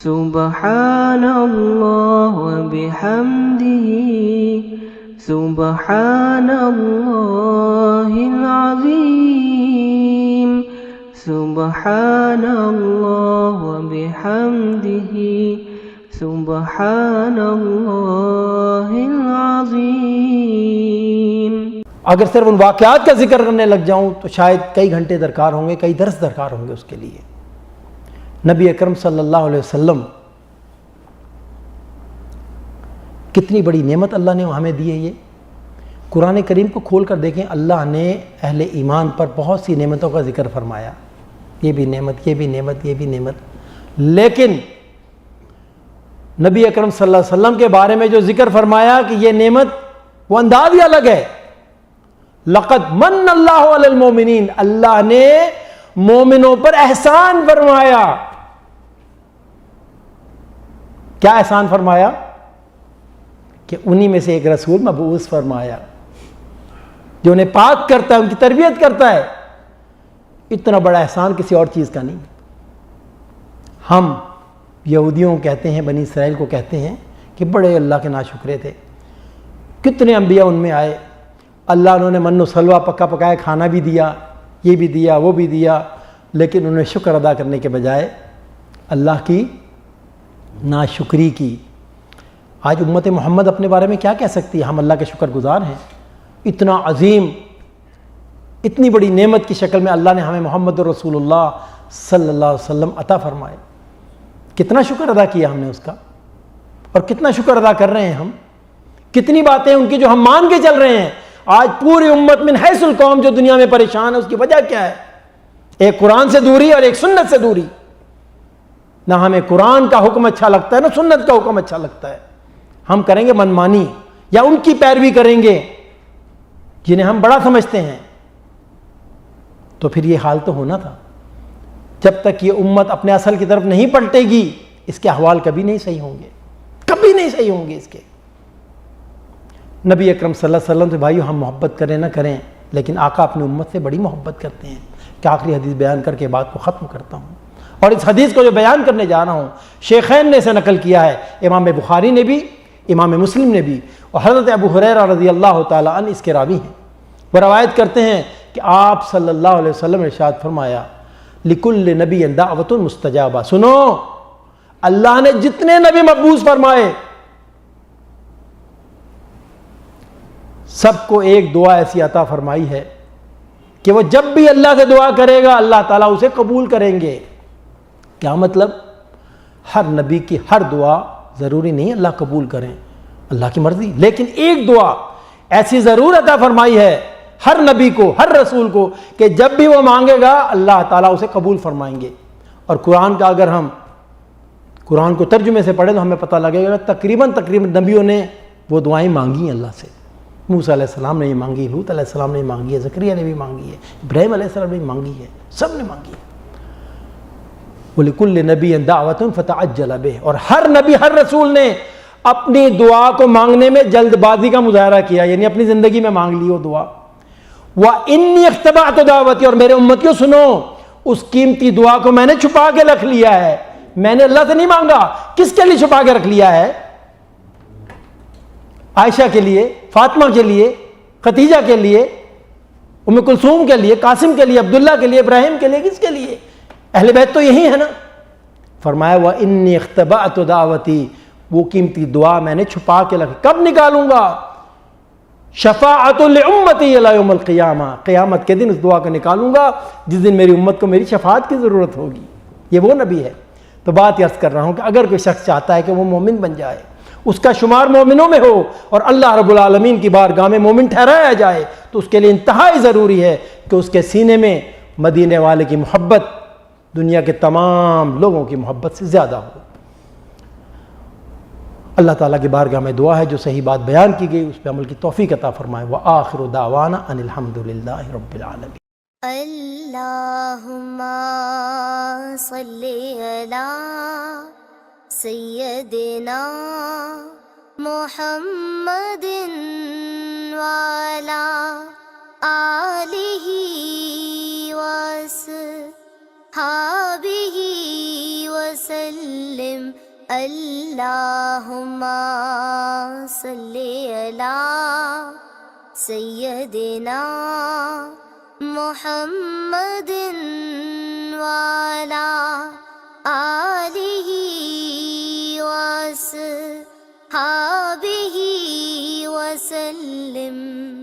سبحان اللہ وبحمدہ سبحان اللہ العظیم سبحان اللہ وبحمدہ سبحان اللہ العظیم۔ اگر صرف ان واقعات کا ذکر کرنے لگ جاؤں تو شاید کئی گھنٹے درکار ہوں گے، کئی درس درکار ہوں گے اس کے لیے۔ نبی اکرم صلی اللہ علیہ وسلم کتنی بڑی نعمت اللہ نے ہمیں دی ہے۔ یہ قرآن کریم کو کھول کر دیکھیں، اللہ نے اہل ایمان پر بہت سی نعمتوں کا ذکر فرمایا، یہ بھی نعمت، یہ بھی نعمت، یہ بھی نعمت، لیکن نبی اکرم صلی اللہ علیہ وسلم کے بارے میں جو ذکر فرمایا کہ یہ نعمت، وہ انداز ہی الگ ہے۔ لقد من اللہ علی المومنین، اللہ نے مومنوں پر احسان فرمایا۔ کیا احسان فرمایا؟ کہ انہی میں سے ایک رسول مبعوث فرمایا جو انہیں پاک کرتا ہے، ان کی تربیت کرتا ہے۔ اتنا بڑا احسان کسی اور چیز کا نہیں۔ ہم یہودیوں کو کہتے ہیں، بنی اسرائیل کو کہتے ہیں کہ بڑے اللہ کے ناشکرے تھے، کتنے انبیاء ان میں آئے، اللہ انہوں نے من و سلوہ پکا پکایا کھانا بھی دیا، یہ بھی دیا، وہ بھی دیا، لیکن انہوں نے شکر ادا کرنے کے بجائے اللہ کی ناشکری کی۔ آج امت محمد اپنے بارے میں کیا کہہ سکتی ہے؟ ہم اللہ کے شکر گزار ہیں۔ اتنا عظیم، اتنی بڑی نعمت کی شکل میں اللہ نے ہمیں محمد رسول اللہ صلی اللہ علیہ وسلم عطا فرمائے۔ کتنا شکر ادا کیا ہم نے اس کا، اور کتنا شکر ادا کر رہے ہیں ہم۔ کتنی باتیں ان کی جو ہم مان کے چل رہے ہیں۔ آج پوری امت من حیث القوم جو دنیا میں پریشان ہے، اس کی وجہ کیا ہے؟ ایک قرآن سے دوری اور ایک سنت سے دوری۔ نہ ہمیں قرآن کا حکم اچھا لگتا ہے، نہ سنت کا حکم اچھا لگتا ہے۔ ہم کریں گے منمانی یا ان کی پیروی کریں گے جنہیں ہم بڑا سمجھتے ہیں، تو پھر یہ حال تو ہونا تھا۔ جب تک یہ امت اپنے اصل کی طرف نہیں پلٹے گی، اس کے احوال کبھی نہیں صحیح ہوں گے، کبھی نہیں صحیح ہوں گے اس کے۔ نبی اکرم صلی اللہ علیہ وسلم سے بھائیو ہم محبت کریں نہ کریں، لیکن آقا اپنی امت سے بڑی محبت کرتے ہیں۔ کہ آخری حدیث بیان کر کے بات کو ختم کرتا ہوں، اور اس حدیث کو جو بیان کرنے جا رہا ہوں، شیخین نے اسے نقل کیا ہے، امام بخاری نے بھی، امام مسلم نے بھی، اور حضرت ابو ہریرہ رضی اللہ تعالیٰ عنہ اس کے راوی ہیں۔ وہ روایت کرتے ہیں کہ آپ صلی اللہ علیہ وسلم نے ارشاد فرمایا، لِكُلِّ نَبِيٍّ دَعْوَةٌ مُسْتَجَابَةٌ۔ سنو، اللہ نے جتنے نبی مبعوث فرمائے، سب کو ایک دعا ایسی عطا فرمائی ہے کہ وہ جب بھی اللہ سے دعا کرے گا، اللہ تعالیٰ اسے قبول کریں گے۔ کیا مطلب؟ ہر نبی کی ہر دعا ضروری نہیں اللہ قبول کریں، اللہ کی مرضی، لیکن ایک دعا ایسی ضرور عطا فرمائی ہے ہر نبی کو، ہر رسول کو، کہ جب بھی وہ مانگے گا اللہ تعالیٰ اسے قبول فرمائیں گے۔ اور قرآن کا اگر ہم قرآن کو ترجمے سے پڑھیں تو ہمیں پتہ لگے گا تقریباً نبیوں نے وہ دعائیں مانگی ہیں اللہ سے۔ موسیٰ علیہ السلام نے یہ مانگی، لوط علیہ السلام نے مانگی ہے، زکریا نے بھی مانگی ہے، ابراہیم علیہ السلام نے مانگی ہے، سب نے مانگی ہے۔ وَلِكُلِّ نَبِيٍّ دَعْوَةٌ فَتَعَجَّلَ بِهِ۔ اور ہر نبی، ہر رسول نے اپنی دعا کو مانگنے میں جلد بازی کا مظاہرہ کیا، یعنی اپنی زندگی میں مانگ لی وہ دعا۔ وَإِنِّي اخْتَبَعْتُ دَعْوَتِي، اور میرے امتیوں سنو، اس قیمتی دعا کو میں نے چھپا کے رکھ لیا ہے۔ میں نے اللہ سے نہیں مانگا، کس کے لیے چھپا کے رکھ لیا ہے؟ عائشہ کے لیے، فاطمہ کے لیے، خدیجہ کے لیے، ام کلثوم کے لیے، قاسم کے لیے، عبداللہ کے لیے، ابراہیم کے لیے، کس کے لیے؟ اہل بیت تو یہی ہے نا۔ فرمایا وَإِنِّي اخْتَبَعْتُ دَعْوَتِي، وہ قیمتی دعا میں نے چھپا کے رکھی۔ کب نکالوں گا؟ شفاعۃ لامتی الی یوم القیامہ، قیامت کے دن اس دعا کو نکالوں گا جس دن میری امت کو میری شفاعت کی ضرورت ہوگی۔ یہ وہ نبی ہے۔ تو بات یہ عرض کر رہا ہوں کہ اگر کوئی شخص چاہتا ہے کہ وہ مومن بن جائے، اس کا شمار مومنوں میں ہو، اور اللہ رب العالمین کی بارگاہ میں مومن ٹھہرایا جائے، تو اس کے لیے انتہائی ضروری ہے کہ اس کے سینے میں مدینے والے کی محبت دنیا کے تمام لوگوں کی محبت سے زیادہ ہو۔ اللہ تعالیٰ کی بارگاہ میں دعا ہے جو صحیح بات بیان کی گئی اس پہ عمل کی توفیق عطا فرمائے۔ وآخر دعوانا ان الحمد للہ رب العالمین۔ اللہم صلی علی سیدنا محمد وعلی آلہ وصحبہ وسلم اللہم صلی علی سیدنا محمد وعلی آلہ وصحبہ وسلم.